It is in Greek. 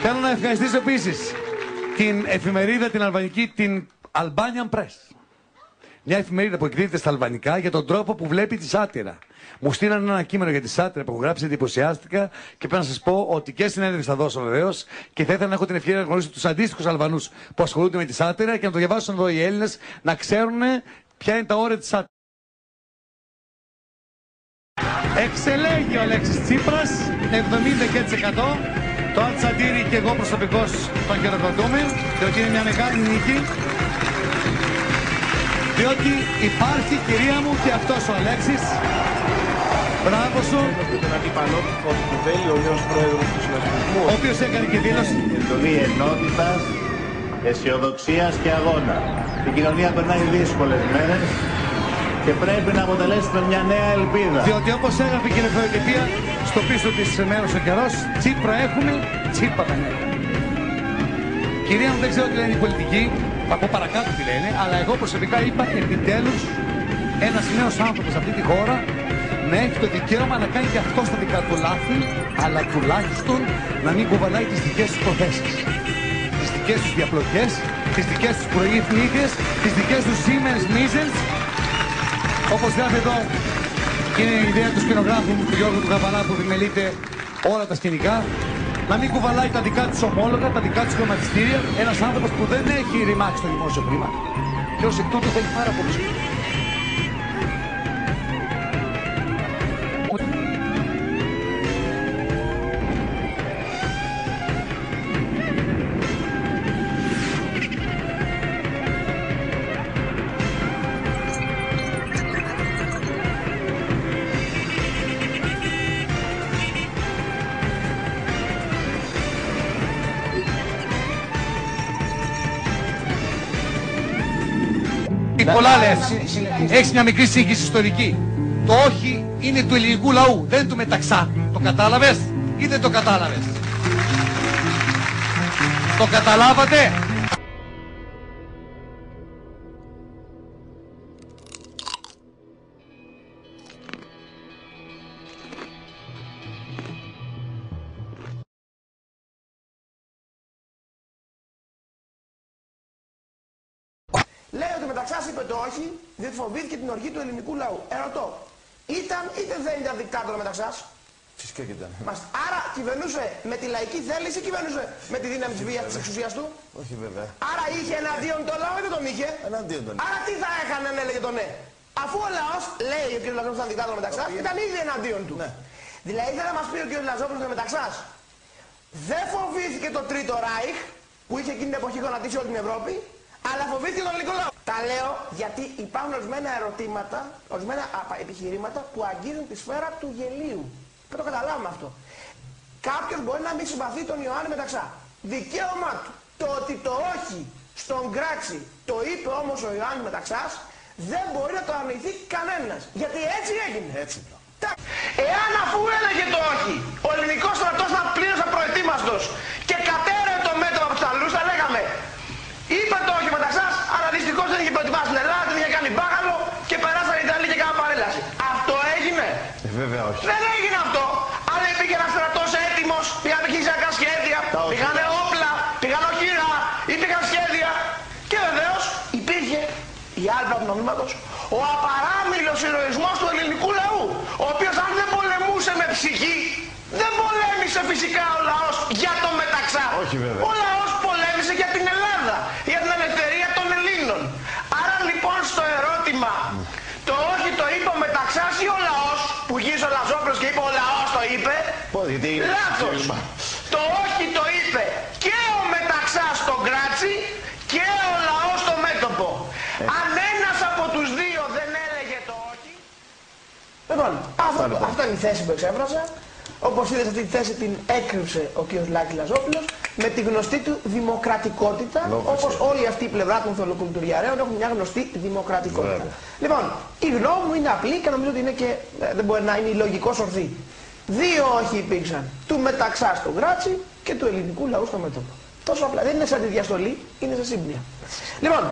Θέλω να ευχαριστήσω επίσης την εφημερίδα την αλβανική, την Albanian Press. Μια εφημερίδα που εκδίδεται στα αλβανικά για τον τρόπο που βλέπει τη σάτυρα. Μου στείλαν ένα κείμενο για τη σάτυρα που έχω γράψει, εντυπωσιάστηκα και πρέπει να σας πω ότι και συνέντευξη θα δώσω βεβαίως και θα ήθελα να έχω την ευκαιρία να γνωρίσω τους αντίστοιχους Αλβανούς που ασχολούνται με τη σάτυρα και να το διαβάσουν εδώ οι Έλληνες να ξέρουν ποια είναι τα όρια της σάτυρας. Εξελέγει ο Αλέξης Τσίπρας, 70%. Το Αλτσαντήρι και εγώ προσωπικώς τον χειροκροτούμε, διότι είναι μια μεγάλη νίκη. Διότι υπάρχει, κυρία μου, και αυτός ο Αλέξης. Μπράβο σου. Τον αντίπαλό ότι του θέλει ο νέος πρόεδρος του συνασπισμού. Ο οποίος έκανε και δήλωση. Εντολή ενότητας, αισιοδοξίας και αγώνα. Η κοινωνία περνάει δύσκολες μέρες και πρέπει να αποτελέσουμε μια νέα ελπίδα. Διότι όπως έγραφε και η Ελευθεροτυπία στο πίσω της μέρος ο καιρός, Τσίπρα έχουμε, Τσίπρα δεν έχουμε. Κυρία μου, δεν ξέρω τι λένε οι πολιτικοί, θα πω παρακάτω τι λένε, αλλά εγώ προσωπικά είπα επιτέλους ένας νέος άνθρωπος σε αυτή τη χώρα να έχει το δικαίωμα να κάνει και αυτό στα δικά του λάθη, αλλά τουλάχιστον να μην κουβαλάει τις δικές τους προθέσεις. Τις δικές τους διαπλοκές, τις δικές τους προηγήθνικες, τις δικές τους Siemens Missels. Όπως γράφει εδώ, και είναι η ιδέα του σκηνογράφου του Γιώργου του Καβαλά που επιμελείται όλα τα σκηνικά, να μην κουβαλάει τα δικά τους ομόλογα, τα δικά τους χρηματιστήρια, ένας άνθρωπος που δεν έχει ρημάξει το δημόσιο χρήμα και ως εκ τούτου θέλει πάρα πολύ σκηνικό. Πολλά λες. Έχεις μια μικρή σύγχυση ιστορική. Το όχι είναι του ελληνικού λαού, δεν είναι του μεταξά. Το κατάλαβες ή δεν το κατάλαβες? Το καταλάβατε? Λέει ότι Μεταξάς είπε το όχι, διότι φοβήθηκε την οργή του ελληνικού λαού. Ερωτώ, ήταν ή δεν ήταν δικτάτορα Μεταξάς? Φυσικά και ήταν. Άρα κυβερνούσε με τη λαϊκή θέληση ή κυβερνούσε με τη δύναμη της βίας της εξουσίας του? Όχι βέβαια. Άρα είχε εναντίον το λαό ή δεν τον είχε? Εναντίον τον είχε. Άρα τι θα έκανε αν έλεγε το ναι? Αφού ο λαός, λέει ο κ. Λαζόπουλος ήταν δικτάτορα Μεταξάς, ήταν ήδη εναντίον του. Ναι. Δηλαδή θέλει να μας πει ο κ. Λαζόπουλος με Μεταξάς δεν φοβήθηκε το Τρίτο Ράιχ που είχε εκείνη την εποχή γονατίσει όλη την Ευρώπη, αλλά φοβήθηκε τον ελληνικό λαό. Τα λέω γιατί υπάρχουν ορισμένα ερωτήματα, ορισμένα επιχειρήματα που αγγίζουν τη σφαίρα του γελίου. Πρέπει να το καταλάβουμε αυτό. Κάποιος μπορεί να μην συμπαθεί τον Ιωάννη Μεταξά. Δικαίωμά του. Το ότι το όχι στον Γκράτσι το είπε όμως ο Ιωάννης Μεταξάς, δεν μπορεί να το αρνηθεί κανένας. Γιατί έτσι έγινε. Έτσι. Εάν αφού έλεγε το όχι, ο ελληνικός στρατός ήταν πλήρως απροετοίμαστος και κατέρεε το μέτωπο από τους αλλούς, θα λέγαμε είπε το όχι Μεταξάς, αλλά δυστυχώς δεν είχε προετοιμάσει την Ελλάδα, δεν είχε κάνει μπάχαλο και περάσαν οι Ιταλοί και κάναν παρέλαση. Αυτό έγινε? Βέβαια όχι. Δεν έγινε αυτό. Αλλά υπήρχε ένας στρατός έτοιμος, πήγαν επιχειρησιακά σχέδια, πήγαν όπλα, πήγαν οχύρα, υπήρχαν σχέδια. Και βεβαίως υπήρχε η άλλη πλευρά του νομίσματος, ο απαράμιλος ηρωισμός του ελληνικού λαού, ο οποίος αν δεν πολεμούσε με ψυχή, δεν πολέμησε φυσικά ο λαός για το Μεταξά. Όχι βέβαια. Ο λαός πολέμησε για την Ελλάδα, για την ελευθερία των Ελλήνων. Άρα λοιπόν στο ερώτημα, το όχι το είπε ο Μεταξάς ή ο λαός, που γύρισε ο Λαζόπουλος και είπε ο λαός το είπε, λάθος. Το όχι το είπε και ο Μεταξάς στο Γκράτσι και ο λαός στο μέτωπο. Αν ένας από τους δύο δεν έλεγε το όχι... Λοιπόν, αυτά είναι η θέση που εξέφρασα. Όπως είδες αυτή τη θέση την έκρυψε ο κ. Λάκης Λαζόπουλος με τη γνωστή του δημοκρατικότητα, όπως όλη αυτή η πλευρά των θολοκουλτουριαρέων έχουν μια γνωστή δημοκρατικότητα. Λοιπόν, η γνώμη μου είναι απλή και νομίζω ότι είναι και, δεν μπορεί να είναι λογικός ορθή. Δύο όχι υπήρξαν, του Μεταξά στο Γκράτσι και του ελληνικού λαού στο μέτωπο. Τόσο απλά, δεν είναι σαν τη διαστολή, είναι σε σύμπνοια. Λοιπόν,